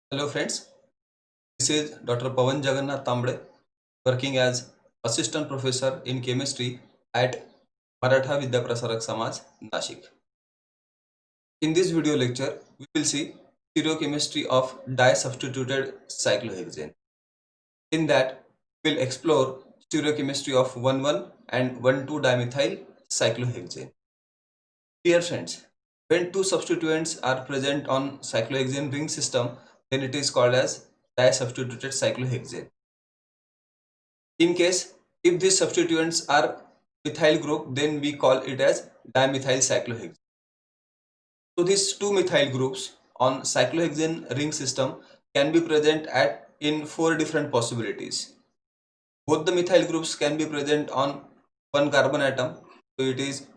Hello friends, this is Dr. Pawan Jagannath Tambre, working as Assistant Professor in Chemistry at Maratha Vidya Prasarak Samaj, Nashik. In this video lecture, we will see stereochemistry of di-substituted cyclohexane. In that, we will explore stereochemistry of 1,1 and 1,2 dimethyl cyclohexane. Dear friends, when two substituents are present on cyclohexane ring system, then it is called as di-substituted cyclohexane. In case if these substituents are methyl group, then we call it as dimethyl cyclohexane. So these two methyl groups on cyclohexane ring system can be present at in four different possibilities. Both the methyl groups can be present on one carbon atom, so it is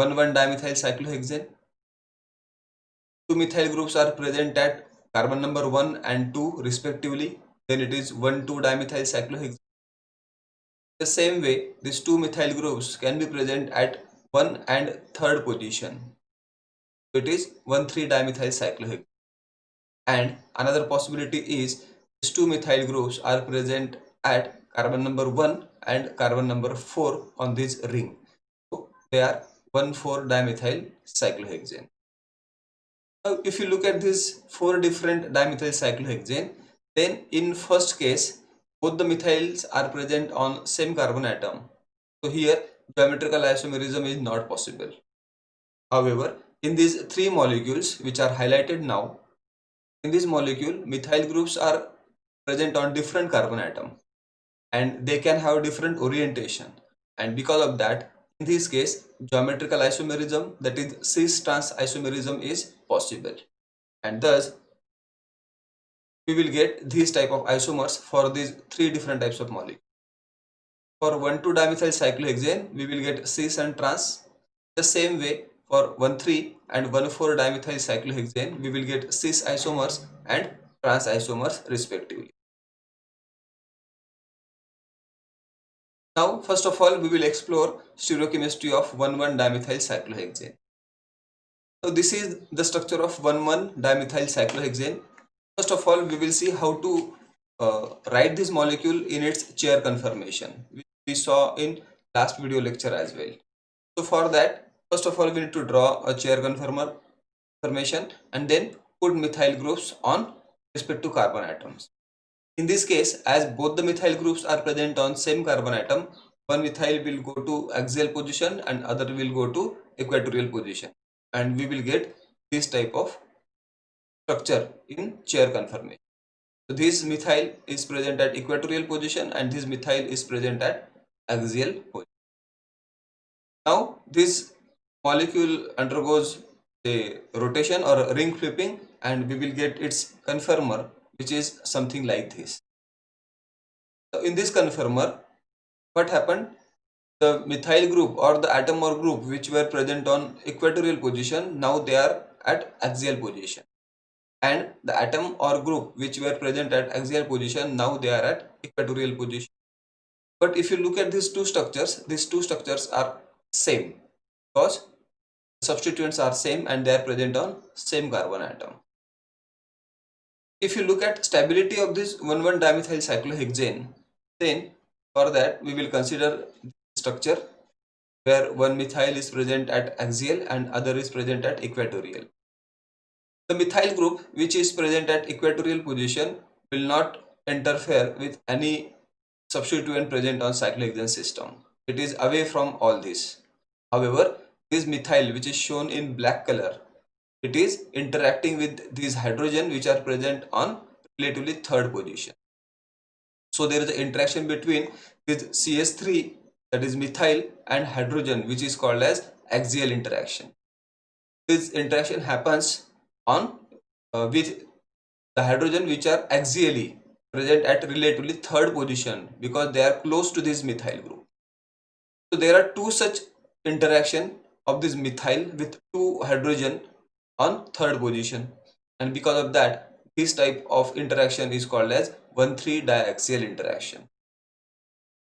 1,1 dimethyl cyclohexane. Two methyl groups are present at carbon number 1 and 2 respectively, then it is 1,2 dimethyl cyclohexane. The same way, these two methyl groups can be present at 1 and 3rd position. It is 1,3 dimethyl cyclohexane. And another possibility is these two methyl groups are present at carbon number 1 and carbon number 4 on this ring. So they are 1,4 dimethyl cyclohexane. Now if you look at these four different dimethyl cyclohexane, then in first case both the methyls are present on same carbon atom. So here geometrical isomerism is not possible. However, in these three molecules which are highlighted now, in this molecule methyl groups are present on different carbon atom and they can have different orientation, and because of that in this case geometrical isomerism, that is cis trans isomerism, is possible, and thus we will get these type of isomers for these three different types of molecules. For 1,2 dimethyl cyclohexane, we will get cis and trans. The same way for 1,3 and 1,4 dimethyl cyclohexane, we will get cis isomers and trans isomers respectively. Now, first of all, we will explore stereochemistry of 1,1 dimethyl cyclohexane. So this is the structure of 1,1 dimethyl cyclohexane. First of all, we will see how to write this molecule in its chair conformation, which we saw in last video lecture as well. So for that, first of all, we need to draw a chair conformation and then put methyl groups on respect to carbon atoms. In this case, as both the methyl groups are present on same carbon atom, one methyl will go to axial position and other will go to equatorial position, and we will get this type of structure in chair conformation. So this methyl is present at equatorial position and this methyl is present at axial position. Now this molecule undergoes a rotation or ring flipping and we will get its conformer, which is something like this. So in this conformer, what happened? The methyl group or the atom or group which were present on equatorial position, now they are at axial position, and the atom or group which were present at axial position, now they are at equatorial position. But if you look at these two structures are same because substituents are same and they are present on same carbon atom. If you look at stability of this 1,1 dimethyl cyclohexane, then for that we will consider structure where one methyl is present at axial and other is present at equatorial. The methyl group which is present at equatorial position will not interfere with any substituent present on cyclohexane system. It is away from all this. However, this methyl which is shown in black color, it is interacting with these hydrogen which are present on relatively third position. So there is an interaction between this CH3, that is methyl, and hydrogen, which is called as axial interaction. This interaction happens on with the hydrogen which are axially present at relatively third position because they are close to this methyl group. So there are two such interaction of this methyl with two hydrogen on third position, and because of that this type of interaction is called as 1,3 diaxial interaction.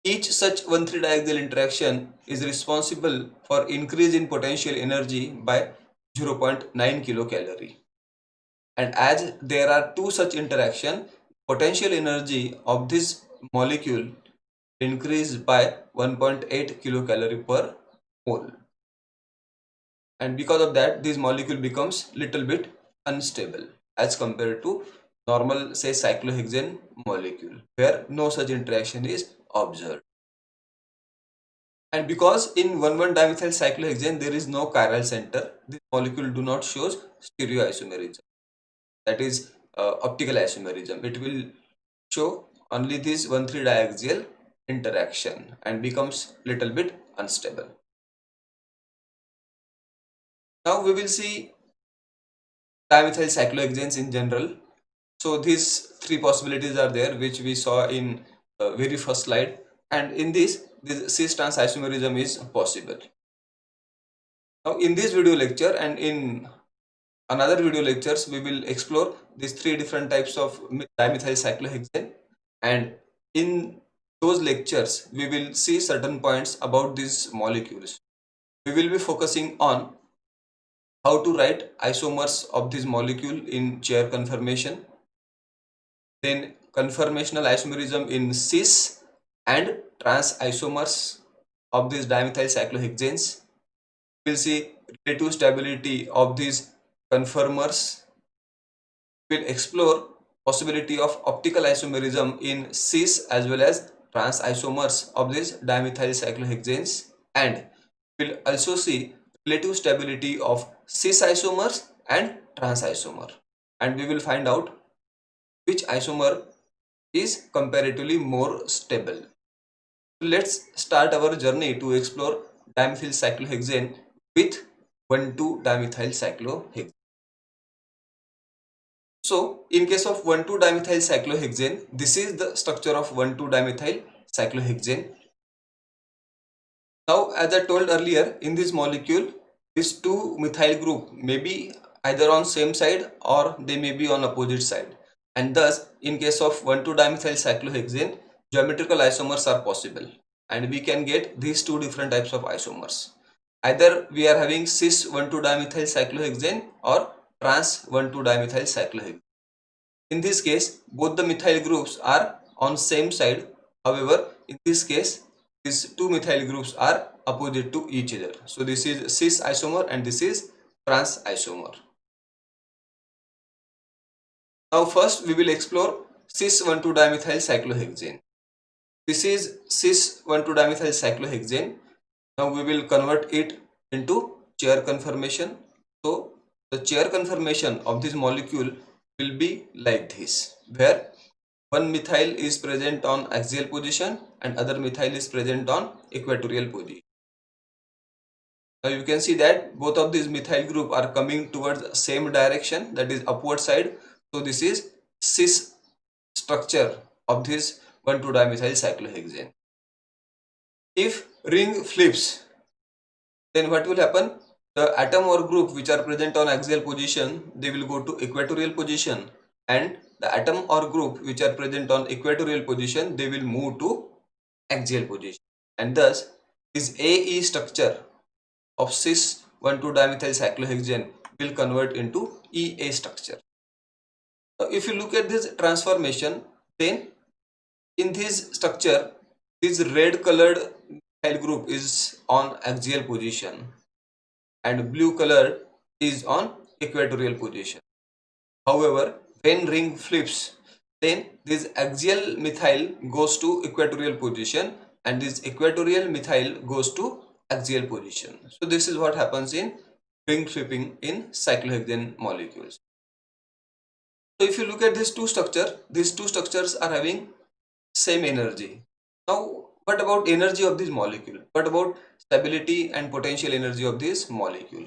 Each such 1,3 diaxial interaction is responsible for increase in potential energy by 0.9 kilocalorie. and as there are two such interaction, potential energy of this molecule increased by 1.8 kilocalorie per mole, and because of that this molecule becomes little bit unstable as compared to normal, say, cyclohexane molecule where no such interaction is observed. And because in 1,1-dimethyl cyclohexane there is no chiral center, this molecule do not shows stereoisomerism, that is optical isomerism. It will show only this 1,3-diaxial interaction and becomes little bit unstable. Now we will see dimethyl cyclohexanes in general. So these three possibilities are there which we saw in very first slide, and in this cis trans isomerism is possible. Now in this video lecture and in another video lectures we will explore these three different types of dimethyl cyclohexane, and in those lectures we will see certain points about these molecules. We will be focusing on how to write isomers of this molecule in chair conformation, then conformational isomerism in cis and trans isomers of these dimethyl cyclohexanes. We will see relative stability of these conformers. We will explore possibility of optical isomerism in cis as well as trans isomers of these dimethyl cyclohexanes, and we will also see relative stability of cis isomers and trans isomer, and we will find out which isomer is comparatively more stable. Let's start our journey to explore dimethyl cyclohexane with 1,2-dimethyl cyclohexane. So in case of 1,2-dimethyl cyclohexane, this is the structure of 1,2-dimethyl cyclohexane. Now as I told earlier, in this molecule these two methyl group may be either on same side or they may be on opposite side, and thus in case of 1,2-dimethyl cyclohexane geometrical isomers are possible, and we can get these two different types of isomers. Either we are having cis 1,2-dimethyl cyclohexane or trans 1,2-dimethyl cyclohexane. In this case both the methyl groups are on same side, however in this case these two methyl groups are opposite to each other. So this is cis isomer and this is trans isomer. Now first we will explore cis 1,2-dimethyl cyclohexane. This is cis 1,2-dimethyl cyclohexane. Now we will convert it into chair conformation. So the chair conformation of this molecule will be like this, where one methyl is present on axial position and other methyl is present on equatorial position. Now you can see that both of these methyl group are coming towards the same direction, that is upward side. So this is cis structure of this 1,2-dimethyl cyclohexane. If ring flips, then what will happen? The atom or group which are present on axial position, they will go to equatorial position, and the atom or group which are present on equatorial position, they will move to axial position, and thus this AE structure of cis 1,2-dimethyl cyclohexane will convert into EA structure. Now if you look at this transformation, then in this structure this red colored methyl group is on axial position and blue color is on equatorial position. However, when ring flips, then this axial methyl goes to equatorial position and this equatorial methyl goes to axial position. So this is what happens in ring flipping in cyclohexane molecules. So if you look at these two structures are having same energy. Now what about energy of this molecule? What about stability and potential energy of this molecule?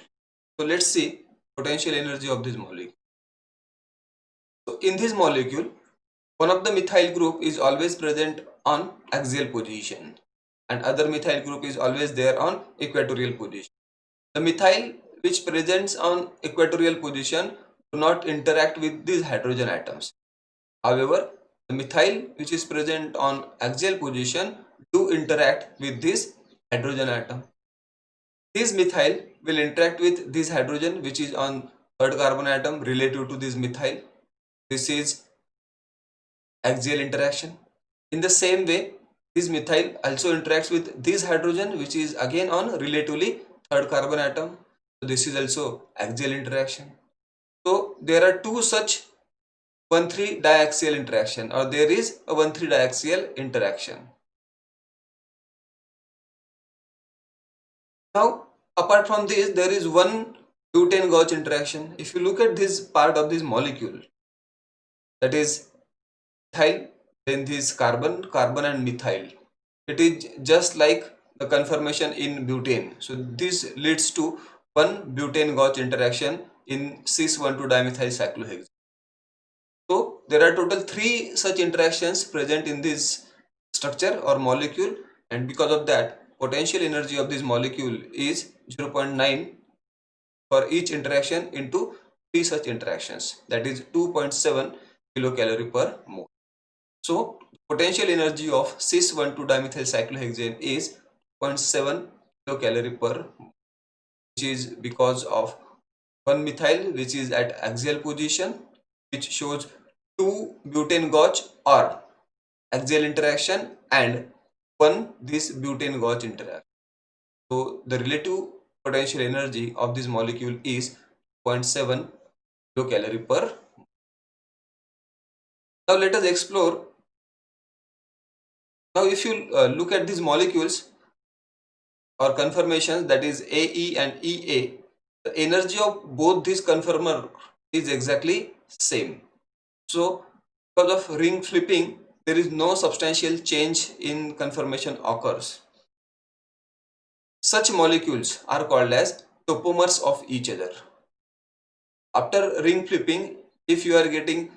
So let's see potential energy of this molecule. So in this molecule, one of the methyl group is always present on axial position and other methyl group is always there on equatorial position. The methyl which presents on equatorial position do not interact with these hydrogen atoms. However, the methyl which is present on axial position do interact with this hydrogen atom. This methyl will interact with this hydrogen which is on third carbon atom relative to this methyl. This is axial interaction. In the same way, this methyl also interacts with this hydrogen, which is again on relatively third carbon atom. So this is also axial interaction. So there are two such 1,3 diaxial interaction, or there is a 1,3 diaxial interaction. Now, apart from this, there is one butane-Gauge interaction. If you look at this part of this molecule, that is methyl, then this carbon, carbon and methyl. It is just like the conformation in butane. So this leads to one butane-Gauge interaction in cis-1,2 dimethyl cyclohexane. So there are total 3 such interactions present in this structure or molecule, and because of that, potential energy of this molecule is 0.9 for each interaction into 3 such interactions, that is 2.7 kilocalorie per mole. So potential energy of cis-1,2 dimethyl cyclohexane is 0.7 kilocalorie per mole, which is because of one methyl which is at axial position, which shows two butane gauge or axial interaction, and one this butane gauge interaction. So the relative potential energy of this molecule is 0.7 kilocalorie per. Now let us explore. Now if you look at these molecules or conformations, that is AE and EA, the energy of both these conformer is exactly same. So because of ring flipping, there is no substantial change in conformation occurs. Such molecules are called as topomers of each other. After ring flipping, if you are getting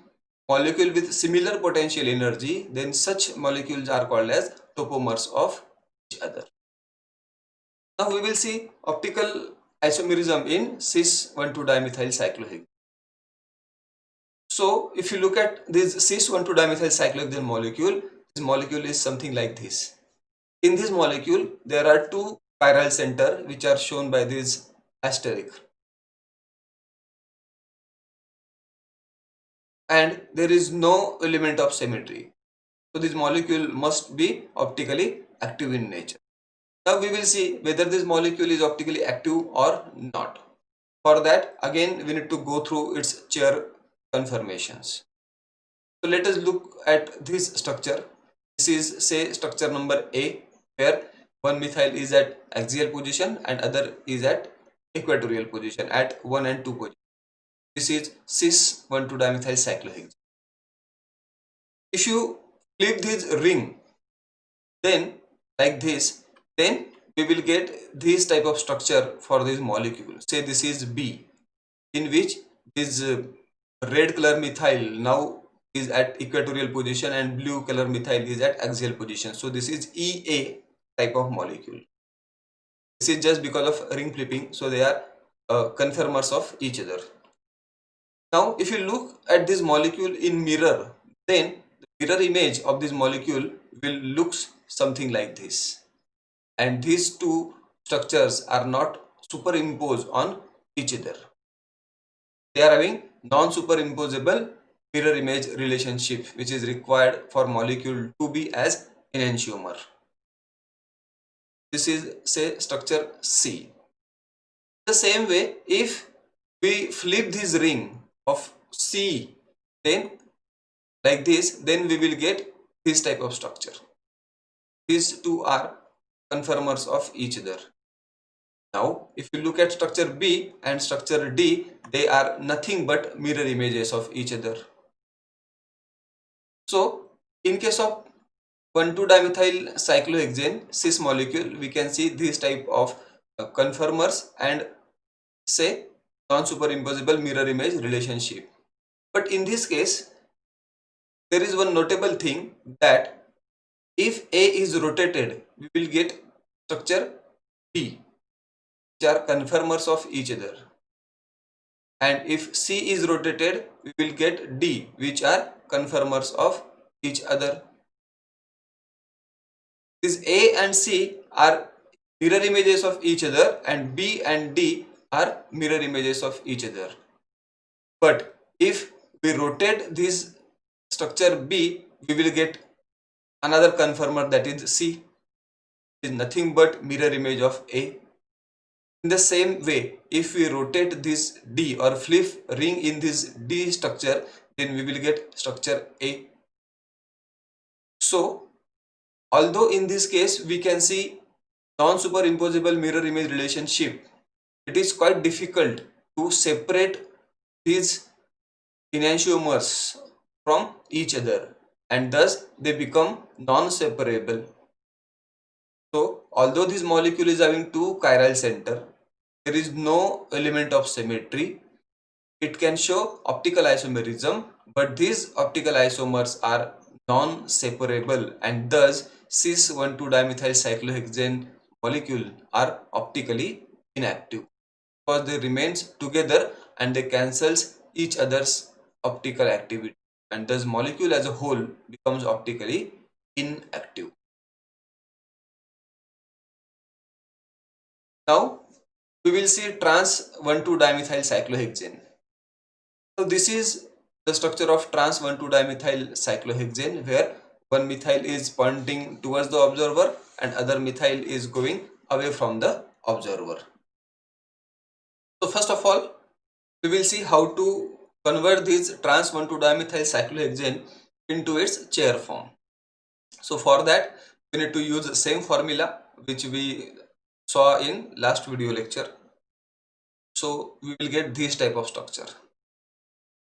molecule with similar potential energy, then such molecules are called as topomers of each other. Now we will see optical isomerism in cis-1,2 dimethyl cyclohexane. So if you look at this cis-1,2 dimethyl cyclohexane molecule, this molecule is something like this. In this molecule, there are two chiral center which are shown by this asterisk, and there is no element of symmetry. So this molecule must be optically active in nature. Now we will see whether this molecule is optically active or not. For that, again we need to go through its chair conformations. So let us look at this structure. This is, say, structure number A, where one methyl is at axial position and other is at equatorial position at 1 and 2 position. This is cis-1,2 dimethyl cyclohexane. If you flip this ring, then like this, then we will get this type of structure for this molecule. Say this is B, in which this red color methyl now is at equatorial position and blue color methyl is at axial position. So this is EA type of molecule. This is just because of ring flipping, so they are conformers of each other. Now if you look at this molecule in mirror, then the mirror image of this molecule will looks something like this, and these two structures are not superimposed on each other. They are having non-superimposable mirror image relationship, which is required for molecule to be as enantiomer. This is, say, structure C. The same way, if we flip this ring of C, then like this, then we will get this type of structure. These two are conformers of each other. Now, if you look at structure B and structure D, they are nothing but mirror images of each other. So, in case of 1,2 dimethyl cyclohexane cis molecule, we can see this type of conformers and, say, non-superimposable mirror image relationship. But in this case, there is one notable thing, that if A is rotated, we will get structure B, which are conformers of each other. And if C is rotated, we will get D, which are conformers of each other. These A and C are mirror images of each other, and B and D are mirror images of each other. But if we rotate this structure B, we will get another conformer, that is C, is nothing but mirror image of A. In the same way, if we rotate this D or flip ring in this D structure, then we will get structure A. So, although in this case we can see non-superimposable mirror image relationship, it is quite difficult to separate these enantiomers from each other, and thus they become non-separable. So, although this molecule is having two chiral center, there is no element of symmetry. It can show optical isomerism, but these optical isomers are non-separable, and thus cis 1,2-dimethyl cyclohexane molecule are optically inactive because they remains together and they cancels each other's optical activity, and thus molecule as a whole becomes optically inactive. Now we will see trans 1,2-dimethyl cyclohexane. So this is the structure of trans 1,2-dimethyl cyclohexane, where one methyl is pointing towards the observer and other methyl is going away from the observer. So first of all, we will see how to convert this trans 1,2-dimethyl cyclohexane into its chair form. So for that, we need to use the same formula which we saw in last video lecture. So we will get this type of structure.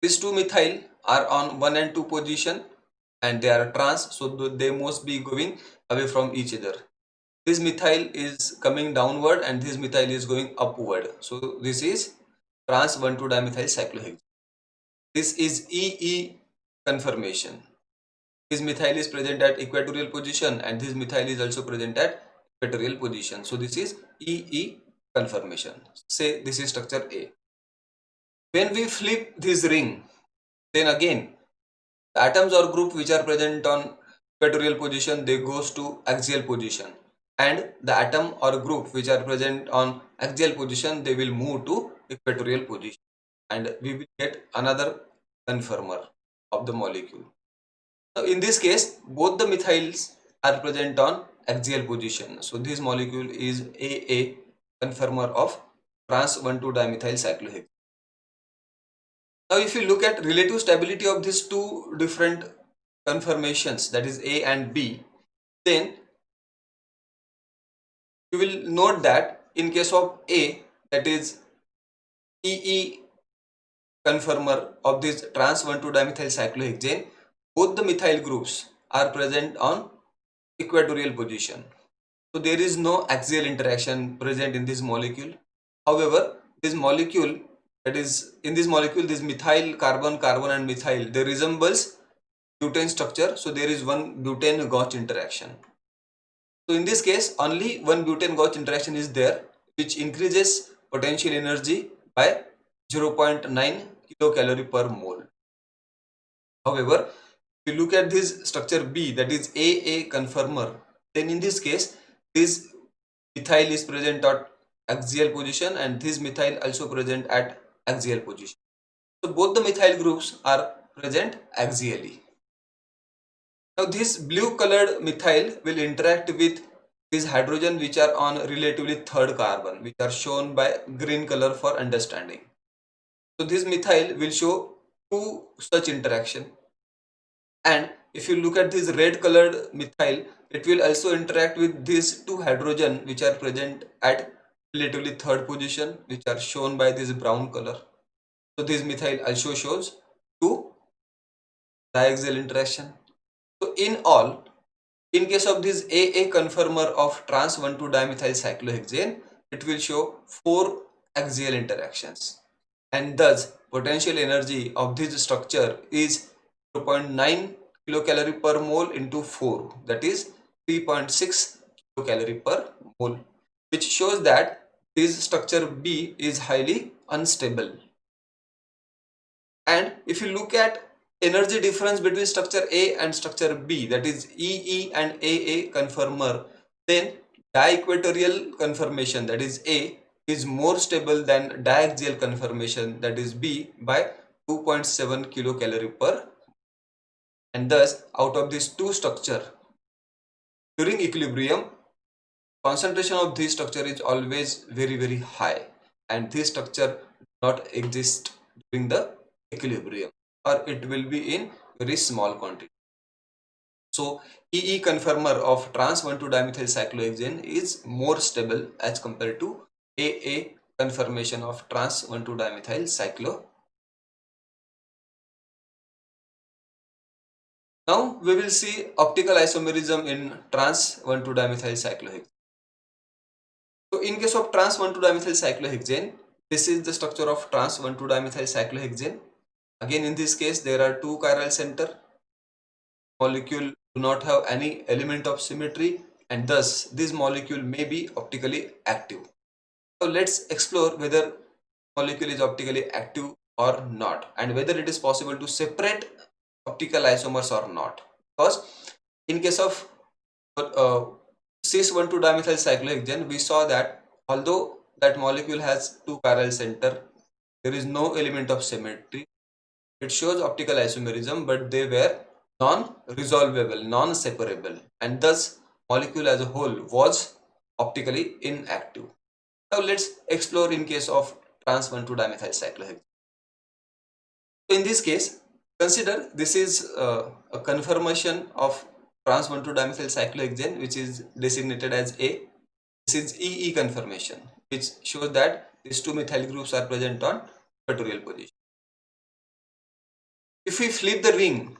These two methyl are on 1 and 2 position and they are trans, so they must be going away from each other. This methyl is coming downward and this methyl is going upward. So this is trans 1,2-dimethyl cyclohexane. This is EE conformation. This methyl is present at equatorial position and this methyl is also present at equatorial position. So this is EE conformation. Say this is structure A. When we flip this ring, then again the atoms or group which are present on equatorial position, they goes to axial position, and the atom or group which are present on axial position, they will move to equatorial position, and we will get another conformer of the molecule. Now in this case, both the methyls are present on axial position, so this molecule is AA conformer of trans 1,2-dimethyl cyclohexane. Now if you look at relative stability of these two different conformations, that is A and B, then you will note that in case of A, that is EE conformer of this trans 1,2-dimethyl cyclohexane, both the methyl groups are present on equatorial position. So there is no axial interaction present in this molecule. However, this molecule, that is in this molecule, this methyl, carbon, carbon and methyl, they resembles butane structure. So there is one butane Gauch interaction. So in this case, only one butane Gauch interaction is there, which increases potential energy by 0.9 kilocalorie per mole. However, if you look at this structure B, that is AA conformer, then in this case, this methyl is present at axial position and this methyl also present at axial position. So both the methyl groups are present axially. Now this blue colored methyl will interact with these hydrogen which are on relatively third carbon, which are shown by green color for understanding. So this methyl will show two such interaction, and if you look at this red colored methyl, it will also interact with these two hydrogen which are present at relatively third position, which are shown by this brown color. So this methyl also shows two diaxial interaction. So in all, in case of this AA conformer of trans 1,2-dimethyl cyclohexane, it will show 4 axial interactions, and thus potential energy of this structure is 0.9 kilocalorie per mole into 4, that is 3.6 kilocalorie per mole, which shows that this structure B is highly unstable. And if you look at energy difference between structure A and structure B, that is EE and AA conformer, then diequatorial conformation, that is A, is more stable than diaxial conformation, that is B, by 2.7 kilocalorie per, and thus out of these two structure during equilibrium, concentration of this structure is always very high, and this structure not exist during the equilibrium, or it will be in very small quantity. So EE conformer of trans 1,2-dimethyl cyclohexane is more stable as compared to AA conformation of trans 1,2-dimethyl cyclohexane. Now we will see optical isomerism in trans 1,2-dimethyl cyclohexane. So in case of trans 1,2-dimethyl cyclohexane, this is the structure of trans 1,2-dimethyl cyclohexane. Again, in this case, there are two chiral center. Molecule do not have any element of symmetry, and thus this molecule may be optically active. So let's explore whether molecule is optically active or not, and whether it is possible to separate optical isomers or not. Because in case of cis 1,2-dimethyl cyclohexane, we saw that although that molecule has two chiral center, there is no element of symmetry. It shows optical isomerism, but they were non-resolvable, non-separable, and thus molecule as a whole was optically inactive. Now let's explore in case of trans 1,2-dimethyl cyclohexane. So in this case, consider this is a conformation of trans 1,2-dimethyl cyclohexane, which is designated as A. This is EE conformation, which shows that these two methyl groups are present on equatorial position. If we flip the ring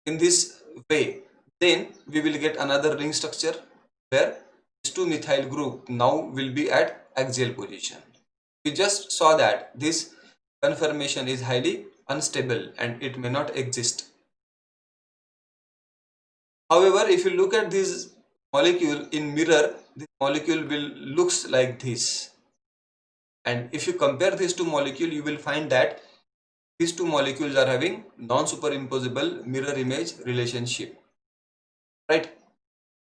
in this way, then we will get another ring structure where these two methyl group now will be at axial position. We just saw that this conformation is highly unstable and it may not exist. However, if you look at this molecule in mirror, this molecule will looks like this. And if you compare these two molecules, you will find that these two molecules are having non-superimposable mirror image relationship. Right?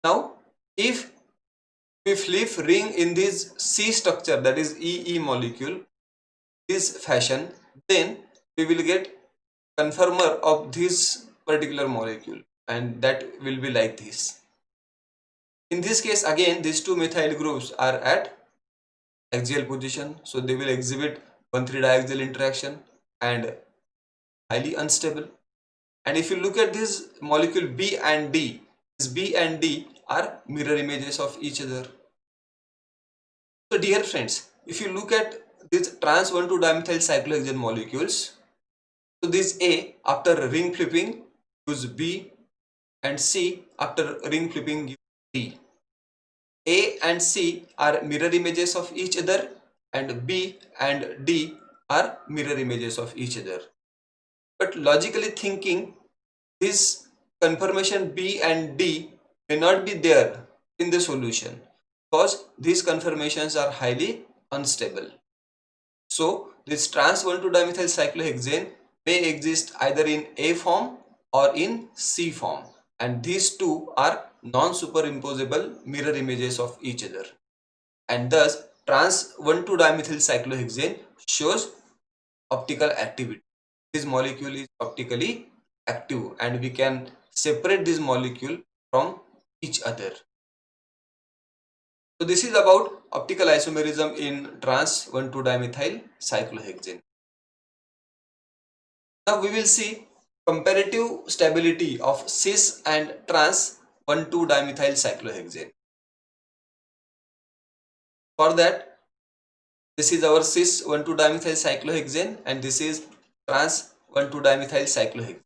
Now, if we flip ring in this C structure, that is EE molecule, this fashion, then we will get conformer of this particular molecule, and that will be like this. In this case, again, these two methyl groups are at axial position, so they will exhibit 1,3 diaxial interaction and highly unstable. And if you look at this molecule B and D, this B and D are mirror images of each other. So dear friends, if you look at these trans 1,2-dimethyl cyclohexane molecules, so this A after ring flipping use B, and C after ring flipping use D. A and C are mirror images of each other, and B and D are mirror images of each other. But logically thinking, this conformation B and D may not be there in the solution because these conformations are highly unstable. So this trans 1,2-dimethyl cyclohexane may exist either in A form or in C form, and these two are non-superimposable mirror images of each other, and thus trans 1,2-dimethyl cyclohexane shows optical activity. This molecule is optically active and we can separate this molecule from each other. So this is about optical isomerism in trans 1,2-dimethyl cyclohexane. Now we will see comparative stability of cis and trans 1,2-dimethyl cyclohexane. For that, this is our cis 1,2-dimethyl cyclohexane and this is trans 1,2-dimethyl cyclohexane.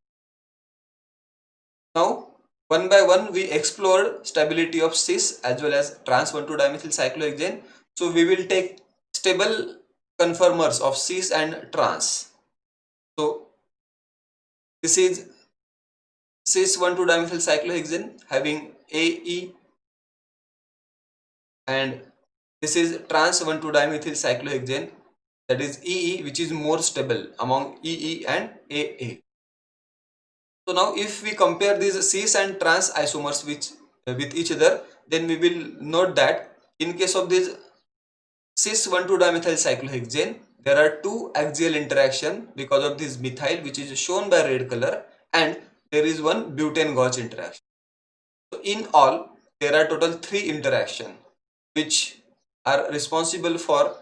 Now, one by one we explored stability of cis as well as trans 1,2-dimethyl cyclohexane. So we will take stable conformers of cis and trans. So this is cis 1,2-dimethyl cyclohexane having AE, and this is trans 1,2-dimethyl cyclohexane, that is EE, which is more stable among EE and AA. So now if we compare these cis and trans isomers with each other, then we will note that in case of this cis 1,2-dimethyl cyclohexane, there are two axial interaction because of this methyl, which is shown by red color, and there is one butane-Gauch interaction. So in all, there are total 3 interaction which are responsible for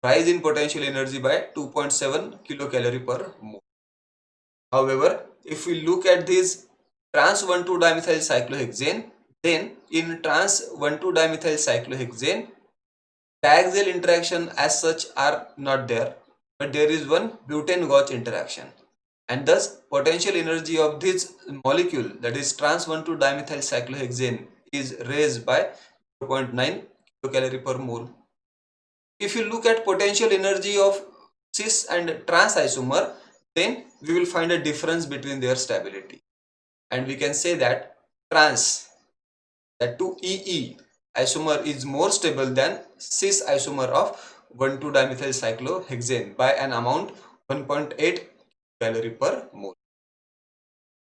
rise in potential energy by 2.7 kilocalorie per mole. However, if we look at this trans 1,2-dimethyl cyclohexane, then in trans 1,2-dimethyl cyclohexane, diaxial interaction as such are not there, but there is one butane-Gauch interaction, and thus potential energy of this molecule, that is trans 1,2-dimethyl cyclohexane, is raised by 0.9 kilocalorie per mole. If you look at potential energy of cis and trans isomer, then we will find a difference between their stability, and we can say that trans, that 2EE isomer, is more stable than cis isomer of 1,2-dimethyl cyclohexane by an amount 1.8 calorie per mole,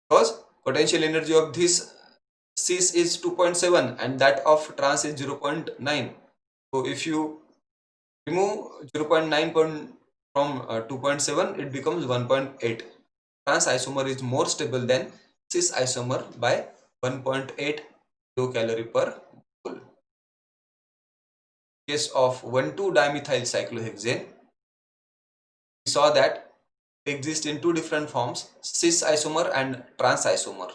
because potential energy of this cis is 2.7 and that of trans is 0.9. So if you remove 0.9 from 2.7, it becomes 1.8. Trans isomer is more stable than cis isomer by 1.8 kilocalorie per mole. In case of 1,2-dimethyl cyclohexane, we saw that it exists in two different forms, cis isomer and trans isomer.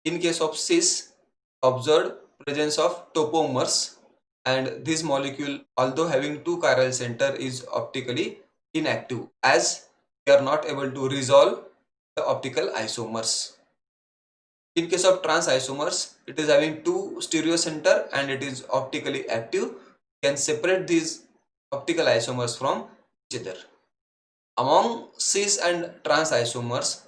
In case of cis, observed presence of topomers, and this molecule, although having two chiral center, is optically inactive as we are not able to resolve the optical isomers. In case of trans isomers, it is having two stereo center and it is optically active. We can separate these optical isomers from each other. Among cis and trans isomers,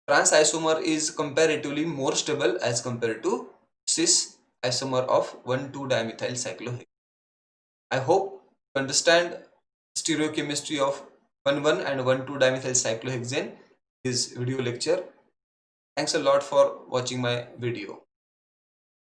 trans isomer is comparatively more stable as compared to cis isomer of 1,2-dimethyl cyclohexane. I hope you understand stereochemistry of 1,1 and 1,2-dimethyl cyclohexane, this video lecture. Thanks a lot for watching my video.